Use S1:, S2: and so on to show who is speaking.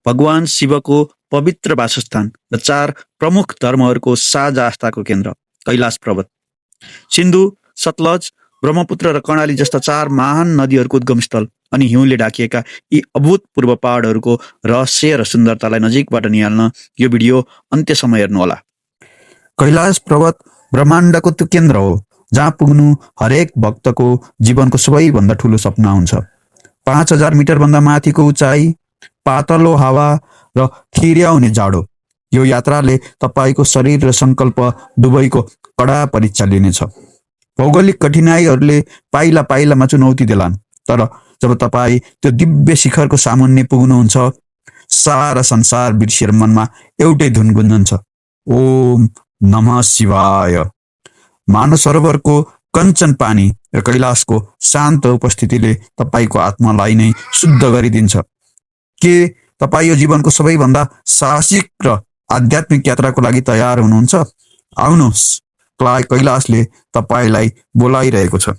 S1: भगवान शिवको पवित्र वासस्थान र 4 प्रमुख धर्महरूको साझा आस्थाको केन्द्र कैलाश पर्वत। सिन्धु, सतलज, ब्रह्मपुत्र र कर्णाली जस्ता 4 महान नदीहरूको उद्गमस्थल अनि हिउँले ढाकिएका यी अभूतपूर्व पहाडहरूको रहस्य र सुन्दरतालाई नजिकबाट निहाल्न यो भिडियो अन्त्यसम्म हेर्नुहोला। कैलाश पर्वत ब्रह्माण्डको त्यो केन्द्र हो जहाँ पुग्नु हरेक भक्तको जीवनको सबैभन्दा ठुलो सपना हुन्छ। 5000 मिटरभन्दा माथिको उचाइ, पातलो हावा र खिर्याउने जाडो, यो यात्राले तपाईँको शरीर र सङ्कल्प दुवैको कडा परीक्षा लिनेछ। भौगोलिक कठिनाइहरूले पाइला पाइलामा चुनौती देलान्, तर जब तपाईँ त्यो दिव्य शिखरको सामुन्ने पुग्नुहुन्छ, सारा संसार बिर्सिएर मनमा एउटै धुन गुन्जन्छ, ओम नमः शिवाय। मानव सरोवरको कञ्चन पानी र कैलाशको शान्त उपस्थितिले तपाईँको आत्मालाई नै शुद्ध गरिदिन्छ। के तपाईँ यो जीवनको सबैभन्दा साहसिक र आध्यात्मिक यात्राको लागि तयार हुनुहुन्छ? आउनुहोस्, कैलाशले तपाईँलाई बोलाइरहेको छ।